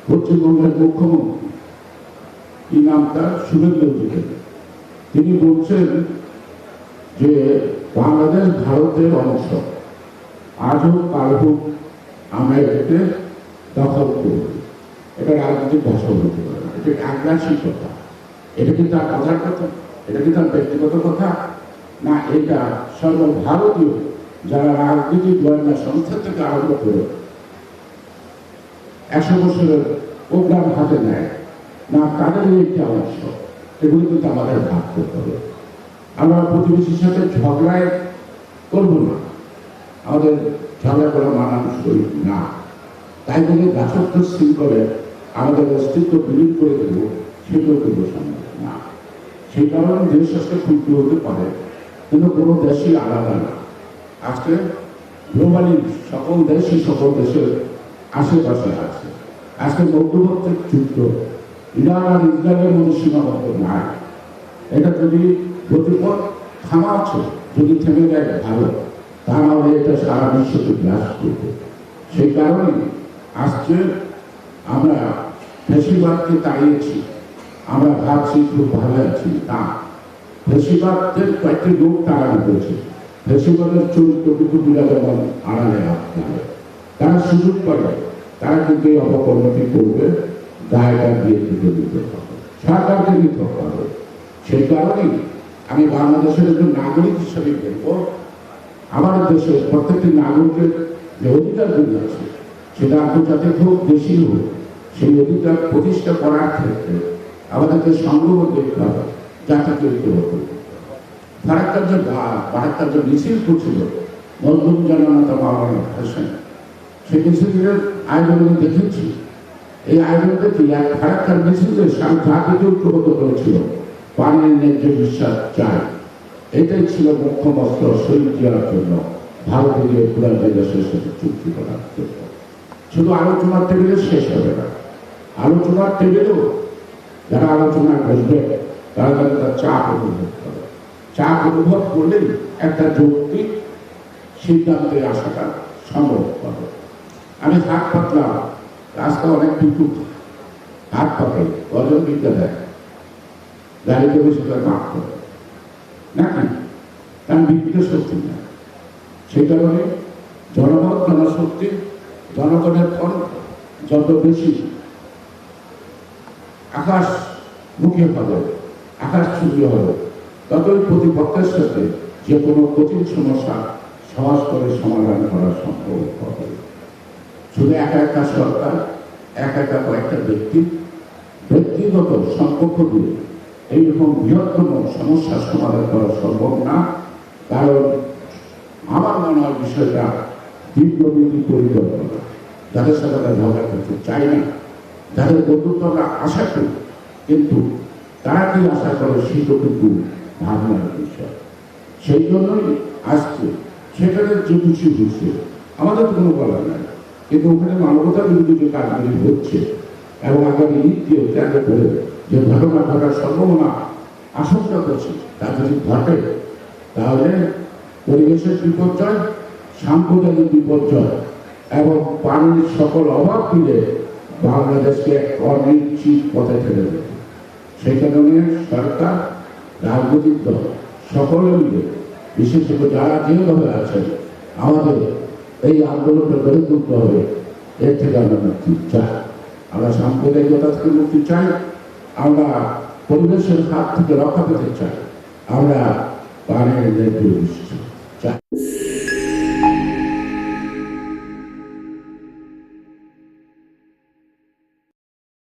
পশ্চিমবঙ্গের মুখ্যমন্ত্রী, কি নাম তার, শুভেন্দু অধিকারী, তিনি বলছেন যে বাংলাদেশ ভারতের অংশ, আজ হোক কাল হোক আমরা এটাকে দখল করব। এটা রাজনৈতিক ভাষা হতে পারে না, এটা আগ্রাসী কথা। এটা কি তার কথার কথা? এটা কি তার ব্যক্তিগত কথা? না, এটা সর্বভারতীয় যারা রাজনীতিক গোয়েন্দা সংস্থা থেকে আরম্ভ করে 100 বছরের প্রোগ্রাম হাতে নেয়, না তাদের একটি অংশ। এগুলি কিন্তু আমাদের ভাগ করতে হবে। আমরা প্রতিবেশীর সাথে ঝগড়ায় করব না, আমাদের ঝগড়া করা মানানসই না। তাই বলে দাসত্ব স্থির করে আমাদের অস্তিত্ব বিলীন করে দেব, সেটাও কিন্তু সম্ভব না। সেই কারণে দেশ আজকে ক্ষুদ্র হতে পারে, কিন্তু কোনো দেশই আলাদা না। আজকে গ্লোবালি সকল দেশই সকল দেশের আশেপাশে আছে। আজকে মধ্যবর্তী যুদ্ধ ইরান আর ইসরায়েলের মধ্যে সীমাবদ্ধ নাই। এটা যদি গতিপথ থামাচ্ছে, যদি থেমে যায় ভালো, তাহলে এটা সারা বিশ্বকে গ্রাস করবে। সেই কারণে আজকে আমরা ফ্যাসিবাদকে তাড়িয়েছি, আমরা ভাবছি খুব ভালো আছি। তা ফ্যাসিবাদের কয়েকটি লোক তাড়ানো করেছে। ফ্যাসিবাদের চরিত্র কিন্তু বিরাজমান আড়ালে আসতে হবে। তারা সুযোগ পাবে, তারা কিন্তু এই অপকর্মটি করবে, দায়টা দিয়ে দিতে দিতে হবে, সরকারকে নিতে হবে। সেই কারণেই আমি বাংলাদেশের একজন নাগরিক হিসেবে বলবো, আমার দেশের প্রত্যেকটি নাগরিকের যে অধিকারগুলি আছে, সেটা আন্তর্জাতিক হোক, দেশীয় হোক, সেই অধিকার প্রতিষ্ঠা করার ক্ষেত্রে আমাদেরকে সংগ্রহ দেখতে হবে, জাতিকে ঐক্যবদ্ধ করতে হবে। ফারাক্কার যে মিছিল করছিল মজলুম জননেতা মাওলানা হোসেন, সেই মিছিলের আয়োজন আমি দেখেছি। এই আয়োজনটা কি এক ফারাক্কার মিছিলে সারা জাতিকে ঐক্যবদ্ধ করেছিল, পানির ন্যায্য বিশ্বাস চাই। এটাই ছিল মুখ্য মস্ত্র শহীদ দেওয়ার জন্য, ভারতীয় পুরান দেশের সাথে চুক্তি করার জন্য। শুধু আলোচনার টেবিলে শেষ হবে না, আলোচনার টেবিলেও যারা আলোচনা বসবে তারা যেন তার চাপ অনুভব করে। চাপ অনুভব করলেই একটা যৌক্তিক সিদ্ধান্তে আসাটা সম্ভব হবে। আমি হাত পাতলাম, রাস্তা অনেক টুকু, হাত পাতলাই গজন বিদ্যা দেয়, গাড়িতে বসে তার মাপ করে নাকি, কারণ বিদ্যুৎ শক্তি না। সেই কারণে জনমত, জনশক্তি, জনগণের ফল যত বেশি আকাশ মুখে হবে, আকাশ ছুঁয়ে হবে, ততই প্রতিপক্ষের সাথে যে কোনো কঠিন সমস্যা সহজ করে সমাধান করা সম্ভব হবে। শুধু একা একা সরকার, একা একা কয়েকটা ব্যক্তিগত সম্পর্ক দিয়ে এইরকম বৃহত্তম সমস্যার সমাধান করা সম্ভব না। কারণ আমার মনে হয় বিষয়টা দীর্ঘমেয়াদী পরিকল্পনা, যাদের সাথে তারা ঝগড়া করতে চাই না, যাদের বন্ধুত্ব আমরা আশা করি, কিন্তু তারা কি আশা করে সেটা কিন্তু ভাবনার বিষয়। সেই জন্যই আজকে সেখানে যে কিছু হচ্ছে আমাদের কোনো বলার নাই, কিন্তু ওখানে মানবতার বিরুদ্ধে যে কাজগুলি হচ্ছে এবং আগামী ঈদকে কেন্দ্র করে যে ঘটনা ঘটার সম্ভাবনা আশঙ্কা করছে, তা যদি ঘটে তাহলে পরিবেশের বিপর্যয়, সাম্প্রদায়িক বিপর্যয় এবং পানির সকল অভাব মিলে বাংলাদেশকে এক অনিশ্চিত পথে ঠেলে দেবে। সেই কারণে সরকার, রাজনৈতিক দল সকলে মিলে, বিশেষত যারা যেভাবে আছেন, আমাদের এই আন্দোলনটা গড়ে তুলতে হবে। এর থেকে আমরা মুক্তি চাই, আমরা সাম্প্রদায়িকতা থেকে মুক্তি চাই, আমরা পরিবেশের হাত থেকে রক্ষা পেতে চাই, আমরা পানির ন্যায্য